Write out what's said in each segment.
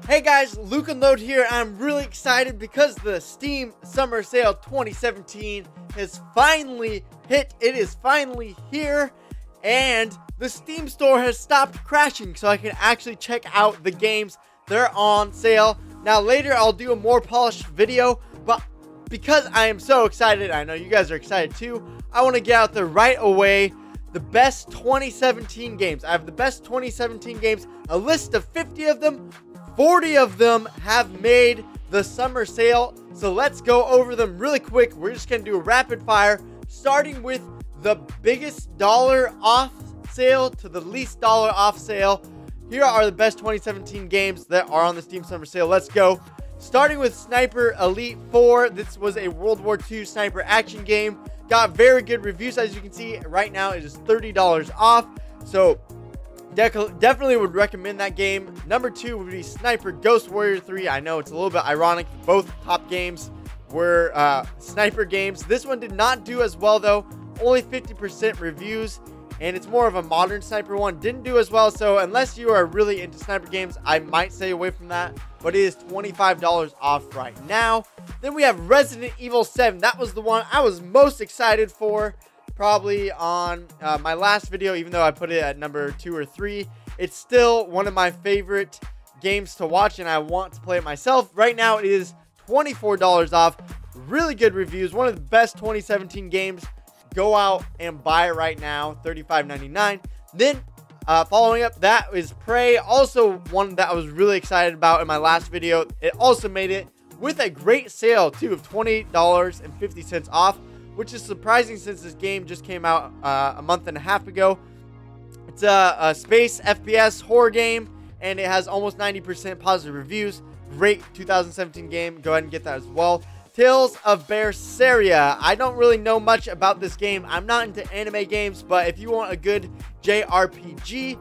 Hey guys, Luke Unload here. I'm really excited because the Steam Summer Sale 2017 has finally hit. It is finally here, and the Steam store has stopped crashing, so I can actually check out the games that are on sale. Now later I'll do a more polished video, but because I am so excited, I know you guys are excited too, I want to get out there right away. The best 2017 games. I have the best 2017 games, a list of 50 of them. 40 of them have made the summer sale, so let's go over them really quick. We're just going to do a rapid fire, starting with the biggest dollar off sale to the least dollar off sale. Here are the best 2017 games that are on the Steam Summer Sale. Let's go. Starting with Sniper Elite 4. This was a World War II sniper action game. Got very good reviews, as you can see. Right now it is $30 off, so definitely would recommend that game. Number 2 would be Sniper Ghost Warrior 3. I know it's a little bit ironic. Both top games were sniper games. This one did not do as well though. Only 50% reviews, and it's more of a modern sniper one. Didn't do as well, so unless you are really into sniper games, I might stay away from that. But it is $25 off right now. Then we have Resident Evil 7. That was the one I was most excited for. Probably on my last video, even though I put it at number 2 or 3, it's still one of my favorite games to watch, and I want to play it myself. Right now it is $24 off. Really good reviews, one of the best 2017 games. Go out and buy it right now, $35.99. Then following up, that is Prey, also one that I was really excited about in my last video. It also made it with a great sale too of $20.50 off, which is surprising since this game just came out a month and a half ago. It's a space FPS horror game, and it has almost 90% positive reviews. Great 2017 game. Go ahead and get that as well. Tales of Berseria. I don't really know much about this game. I'm not into anime games, but if you want a good JRPG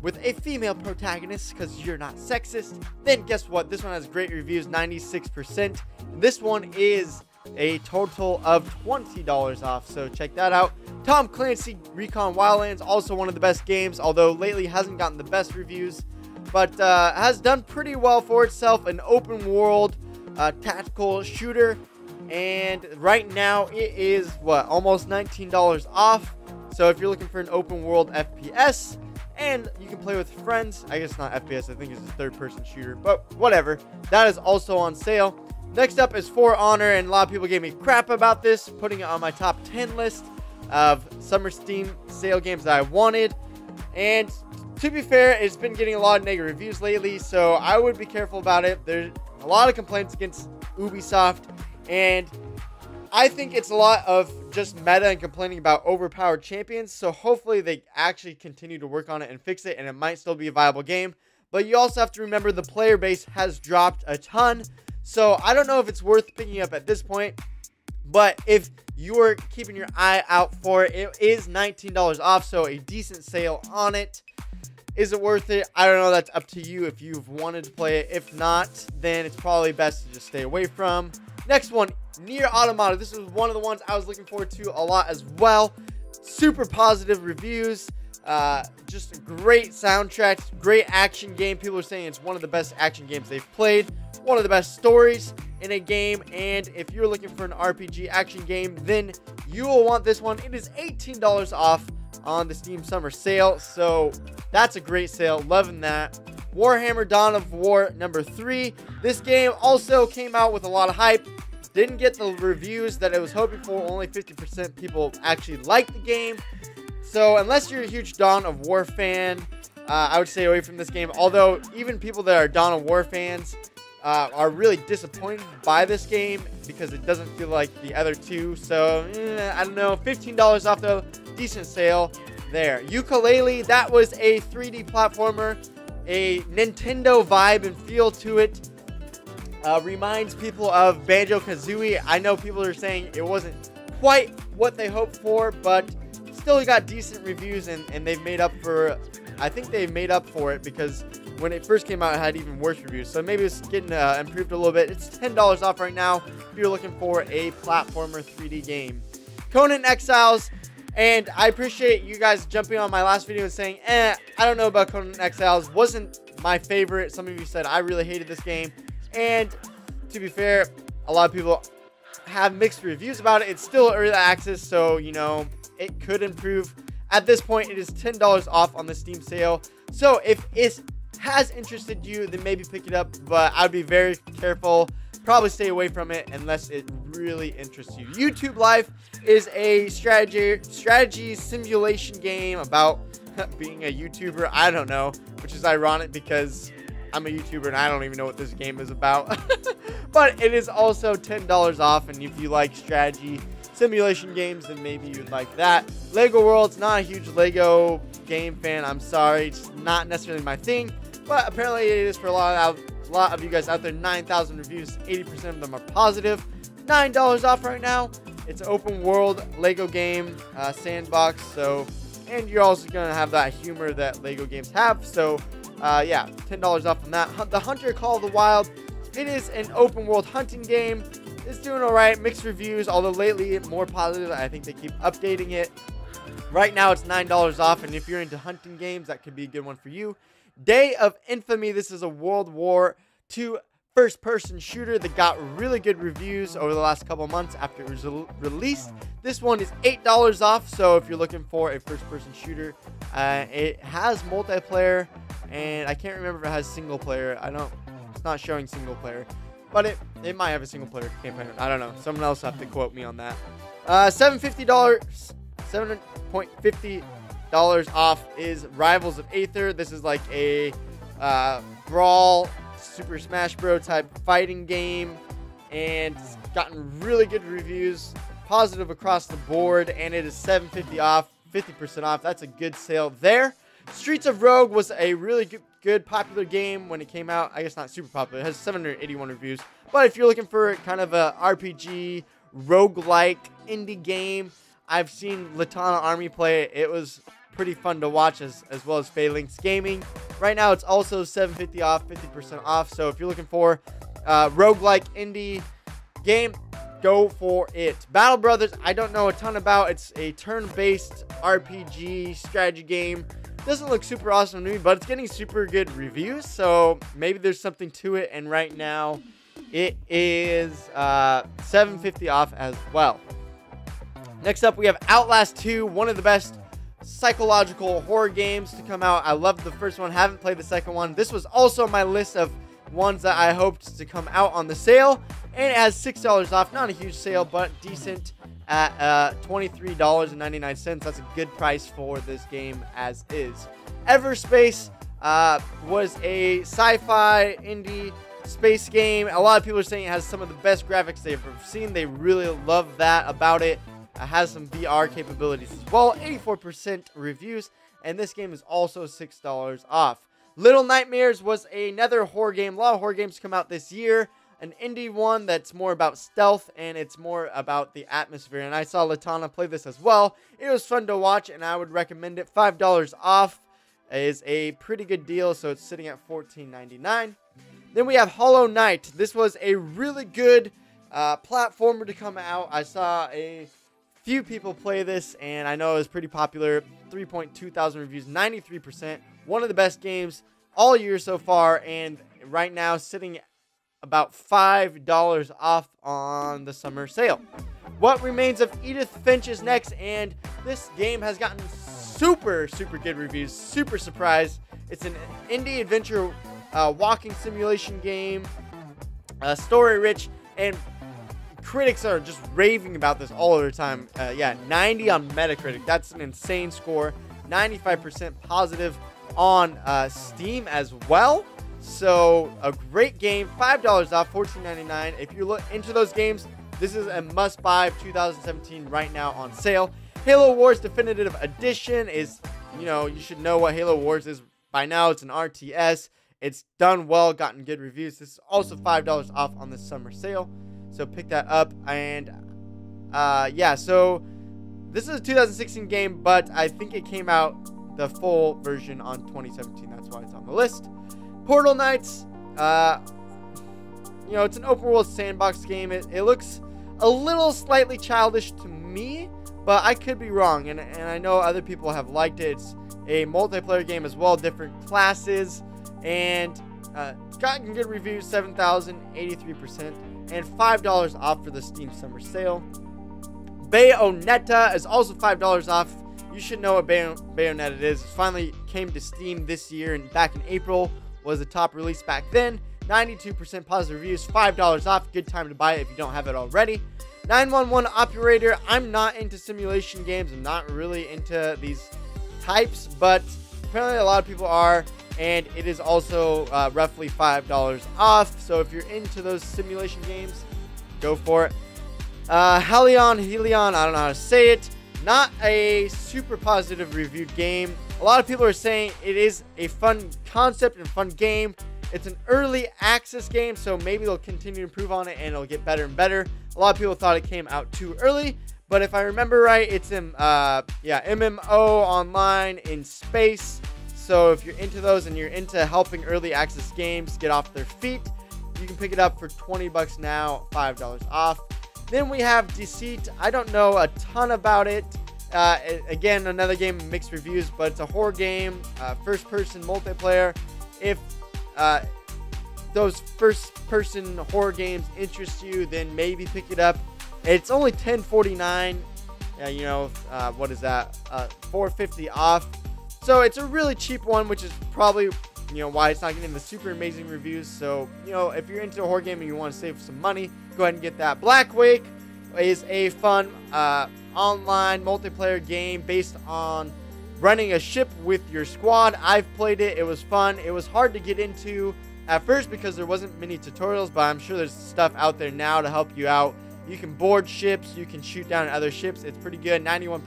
with a female protagonist, because you're not sexist, then guess what? This one has great reviews, 96%. This one is a total of $20 off, so check that out. Tom Clancy Recon Wildlands, also one of the best games, although lately hasn't gotten the best reviews, but has done pretty well for itself. An open world tactical shooter, and right now it is what, almost $19 off. So if you're looking for an open world FPS and you can play with friends, I guess not FPS, I think it's a third-person shooter, but whatever, that is also on sale. Next up is For Honor, and a lot of people gave me crap about this, putting it on my top 10 list of summer Steam sale games that I wanted. And to be fair, it's been getting a lot of negative reviews lately, so I would be careful about it. There's a lot of complaints against Ubisoft, and I think it's a lot of just meta and complaining about overpowered champions, so hopefully they actually continue to work on it and fix it, and it might still be a viable game. But you also have to remember the player base has dropped a ton, so I don't know if it's worth picking up at this point. But if you're keeping your eye out for it, it is $19 off, so a decent sale on it. Is it worth it? I don't know. That's up to you if you've wanted to play it. If not, then it's probably best to just stay away from. Next one, Nier Automata. This was one of the ones I was looking forward to a lot as well. Super positive reviews. Just a great soundtrack, great action game. People are saying it's one of the best action games they've played. One of the best stories in a game. And if you're looking for an RPG action game, then you will want this one. It is $18 off on the Steam Summer Sale, so that's a great sale. Loving that. Warhammer Dawn of War number 3. This game also came out with a lot of hype. Didn't get the reviews that I was hoping for. Only 50% people actually liked the game. So unless you're a huge Dawn of War fan, I would stay away from this game. Although even people that are Dawn of War fans are really disappointed by this game because it doesn't feel like the other two. So I don't know. $15 off though. Decent sale there. Yooka-Laylee, that was a 3D platformer, a Nintendo vibe and feel to it. Reminds people of Banjo-Kazooie. I know people are saying it wasn't quite what they hoped for, but still got decent reviews, and they've made up for, I think they've made up for it, because when it first came out it had even worse reviews, so maybe it's getting improved a little bit. It's $10 off right now if you're looking for a platformer 3D game. Conan Exiles, and I appreciate you guys jumping on my last video and saying, I don't know about Conan Exiles, wasn't my favorite. Some of you said I really hated this game. And to be fair, a lot of people have mixed reviews about it. It's still early access, so, you know, it could improve. At this point, it is $10 off on the Steam sale. So if it has interested you, then maybe pick it up. But I'd be very careful. Probably stay away from it unless it really interests you. YouTube Life is a strategy simulation game about being a YouTuber. I don't know, which is ironic because I'm a YouTuber and I don't even know what this game is about. But it is also $10 off, and if you like strategy simulation games, then maybe you'd like that. Lego World's not a huge Lego game fan. I'm sorry, it's not necessarily my thing, but apparently it is for a lot of you guys out there. 9,000 reviews, 80% of them are positive. $9 off right now. It's an open world Lego game, sandbox. So, and you're also gonna have that humor that Lego games have. So, yeah, $10 off on that. The Hunter Call of the Wild. It is an open world hunting game. It's doing all right, mixed reviews, although lately more positive. I think they keep updating it. Right now it's $9 off, and if you're into hunting games, that could be a good one for you. Day of Infamy. This is a World War II first-person shooter that got really good reviews over the last couple months after it was released. This one is $8 off, so if you're looking for a first-person shooter, it has multiplayer, and I can't remember if it has single player. It's not showing single player, but it might have a single player campaign. I don't know. Someone else have to quote me on that. $7.50 off is Rivals of Aether. This is like a brawl, Super Smash Bros. Type fighting game, and it's gotten really good reviews, positive across the board, and it is $7.50 off, 50% off. That's a good sale there. Streets of Rogue was a really good popular game when it came out. I guess not super popular. It has 781 reviews. But if you're looking for kind of a RPG, roguelike indie game, I've seen Latana Army play it. It was pretty fun to watch, as well as Phalanx Gaming. Right now, it's also $7.50 off, 50% off. So if you're looking for roguelike indie game, go for it. Battle Brothers, I don't know a ton about. It's a turn-based RPG strategy game. Doesn't look super awesome to me, but it's getting super good reviews, so maybe there's something to it. And right now, it is $7.50 off as well. Next up, we have Outlast 2, one of the best psychological horror games to come out. I loved the first one, haven't played the second one. This was also on my list of ones that I hoped to come out on the sale, and it has $6 off. Not a huge sale, but decent at $23.99. That's a good price for this game as is. Everspace was a sci-fi indie space game. A lot of people are saying it has some of the best graphics they've ever seen. They really love that about it. It has some VR capabilities as well. 84% reviews, and this game is also $6 off. Little Nightmares was another horror game. A lot of horror games come out this year. An indie one that's more about stealth, and it's more about the atmosphere. And I saw Latana play this as well. It was fun to watch, and I would recommend it. $5 off is a pretty good deal, so it's sitting at $14.99. Then we have Hollow Knight. This was a really good platformer to come out. I saw a few people play this, and I know it was pretty popular. 3.2 thousand reviews, 93%. One of the best games all year so far, and right now sitting about $5 off on the summer sale. What Remains of Edith Finch is next, and this game has gotten super good reviews. Super surprised. It's an indie adventure walking simulation game, story rich, and critics are just raving about this all the time. Yeah, 90 on Metacritic. That's an insane score. 95% positive on Steam as well. So a great game. $5 off, $14.99. If you look into those games, this is a must-buy of 2017 right now on sale. Halo Wars Definitive Edition is, you know, you should know what Halo Wars is by now. It's an RTS. It's done well, gotten good reviews. This is also $5 off on the summer sale. So pick that up. And yeah, so this is a 2016 game, but I think it came out the full version on 2017. That's why it's on the list. Portal Knights, you know, it's an open world sandbox game. It looks a little slightly childish to me, but I could be wrong, and I know other people have liked it. It's a multiplayer game as well, different classes, and it's gotten good reviews, 7,000, 83%, and $5 off for the Steam Summer Sale. Bayonetta is also $5 off. You should know what Bayonetta is. It finally came to Steam this year, and back in April was the top release back then. 92% positive reviews, $5 off. Good time to buy it if you don't have it already. 911 Operator. I'm not into simulation games. I'm not really into these types, but apparently a lot of people are, and it is also roughly $5 off. So if you're into those simulation games, go for it. Helion, I don't know how to say it. Not a super positive reviewed game. A lot of people are saying it is a fun concept and fun game. It's an early access game, so maybe they'll continue to improve on it and it'll get better and better. A lot of people thought it came out too early, but if I remember right, it's in MMO online in space. So if you're into those and you're into helping early access games get off their feet, you can pick it up for $20 now, $5 off. Then we have Deceit. I don't know a ton about it. Again, another game with mixed reviews, but it's a horror game, first-person multiplayer. If those first-person horror games interest you, then maybe pick it up. It's only $10.49. What is that? $4.50 off. So it's a really cheap one, which is probably why it's not getting the super amazing reviews. So if you're into a horror game and you want to save some money, go ahead and get that. Black Wake is a fun online multiplayer game based on running a ship with your squad. I've played it. It was fun. It was hard to get into at first because there wasn't many tutorials, but I'm sure there's stuff out there now to help you out. You can board ships. You can shoot down other ships. It's pretty good. 91%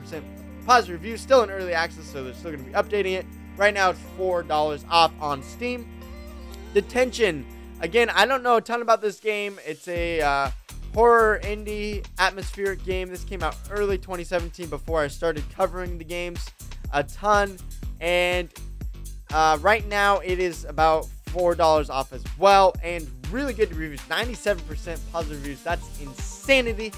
positive reviews. Still in early access, so they're still going to be updating it. Right now, it's $4 off on Steam. Detention. Again, I don't know a ton about this game. It's a horror indie atmospheric game. This came out early 2017 before I started covering the games a ton. And right now, it is about $4 off as well. And really good reviews. 97% positive reviews. That's insanity.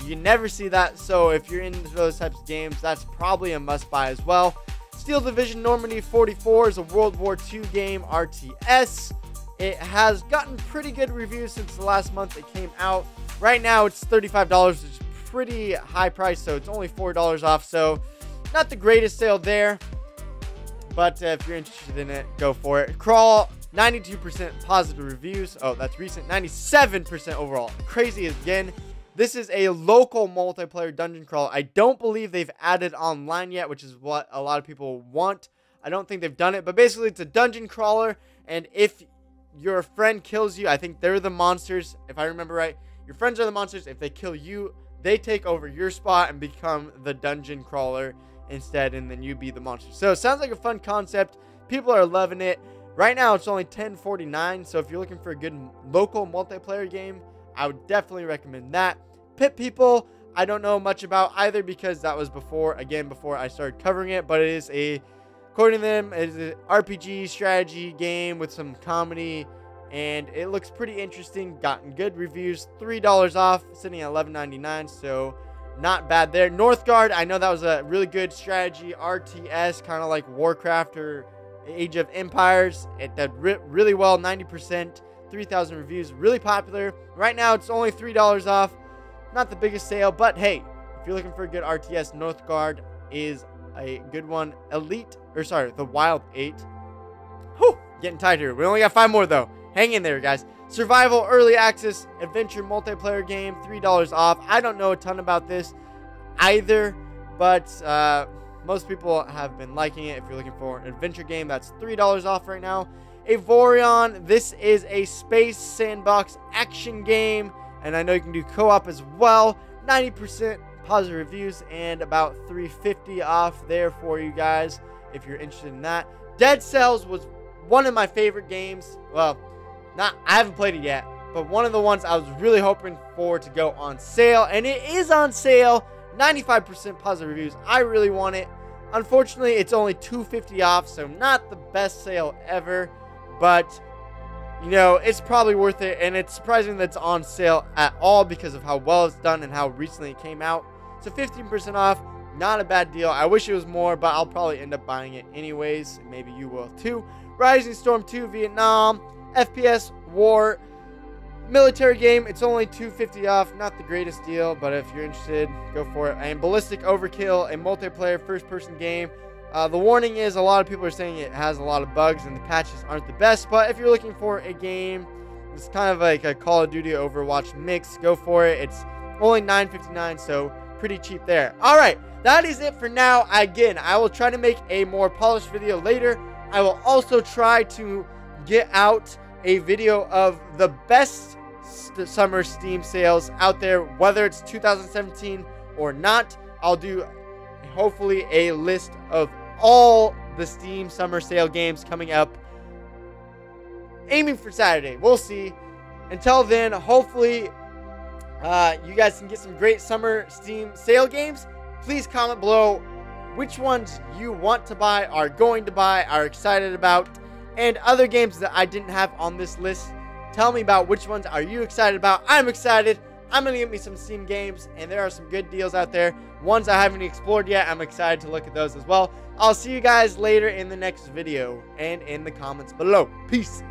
You never see that. So if you're into those types of games, that's probably a must-buy as well. Steel Division Normandy 44 is a World War II game RTS. It has gotten pretty good reviews since the last month it came out. Right now, it's $35, which is pretty high price, so it's only $4 off. So not the greatest sale there, but if you're interested in it, go for it. Crawl, 92% positive reviews. Oh, that's recent. 97% overall. Crazy again. This is a local multiplayer dungeon crawl. I don't believe they've added online yet, which is what a lot of people want. I don't think they've done it, but basically it's a dungeon crawler, and if your friend kills you, I think they're the monsters, if I remember right. Your friends are the monsters. If they kill you, they take over your spot and become the dungeon crawler instead, and then you be the monster. So it sounds like a fun concept. People are loving it. Right now, it's only $10.49, so if you're looking for a good local multiplayer game, I would definitely recommend that. Pit People, I don't know much about either because that was before I started covering it, but it is according to them, it is an RPG strategy game with some comedy, and it looks pretty interesting. Gotten good reviews, $3 off, sitting at $11.99, so not bad there. Northgard, I know that was a really good strategy RTS, kind of like Warcraft or Age of Empires. It did really well, 90%. 3,000 reviews, really popular. Right now, it's only $3 off. Not the biggest sale, but hey, if you're looking for a good RTS, Northgard is a good one. The Wild 8. Whew, getting tight here. We only got 5 more, though. Hang in there, guys. Survival Early Access Adventure Multiplayer Game, $3 off. I don't know a ton about this either, but most people have been liking it. If you're looking for an adventure game, that's $3 off right now. Avorion, this is a space sandbox action game, and I know you can do co-op as well. 90% positive reviews and about $3.50 off there for you guys if you're interested in that. Dead Cells was one of my favorite games. Well, I haven't played it yet, but one of the ones I was really hoping for to go on sale, and it is on sale. 95% positive reviews. I really want it. Unfortunately, it's only $2.50 off, so not the best sale ever. But, it's probably worth it, and it's surprising that it's on sale at all because of how well it's done and how recently it came out. So 15% off, not a bad deal. I wish it was more, but I'll probably end up buying it anyways. Maybe you will too. Rising Storm 2 Vietnam, FPS War, military game. It's only $2.50 off, not the greatest deal, but if you're interested, go for it. And Ballistic Overkill, a multiplayer first-person game. The warning is a lot of people are saying it has a lot of bugs and the patches aren't the best, but if you're looking for a game, it's kind of like a Call of Duty Overwatch mix, go for it. It's only $9.59, so pretty cheap there. All right, that is it for now. Again, I will try to make a more polished video later. I will also try to get out a video of the best summer Steam sales out there, whether it's 2017 or not. I'll do hopefully a list of all the Steam summer sale games coming up, aiming for Saturday. We'll see. Until then, hopefully you guys can get some great summer Steam sale games. Please comment below which ones you want to buy, are going to buy, are excited about, and other games that I didn't have on this list. Tell me about which ones are you excited about. I'm excited. I'm going to get me some Steam games, and there are some good deals out there. Ones I haven't explored yet, I'm excited to look at those as well. I'll see you guys later in the next video and in the comments below. Peace.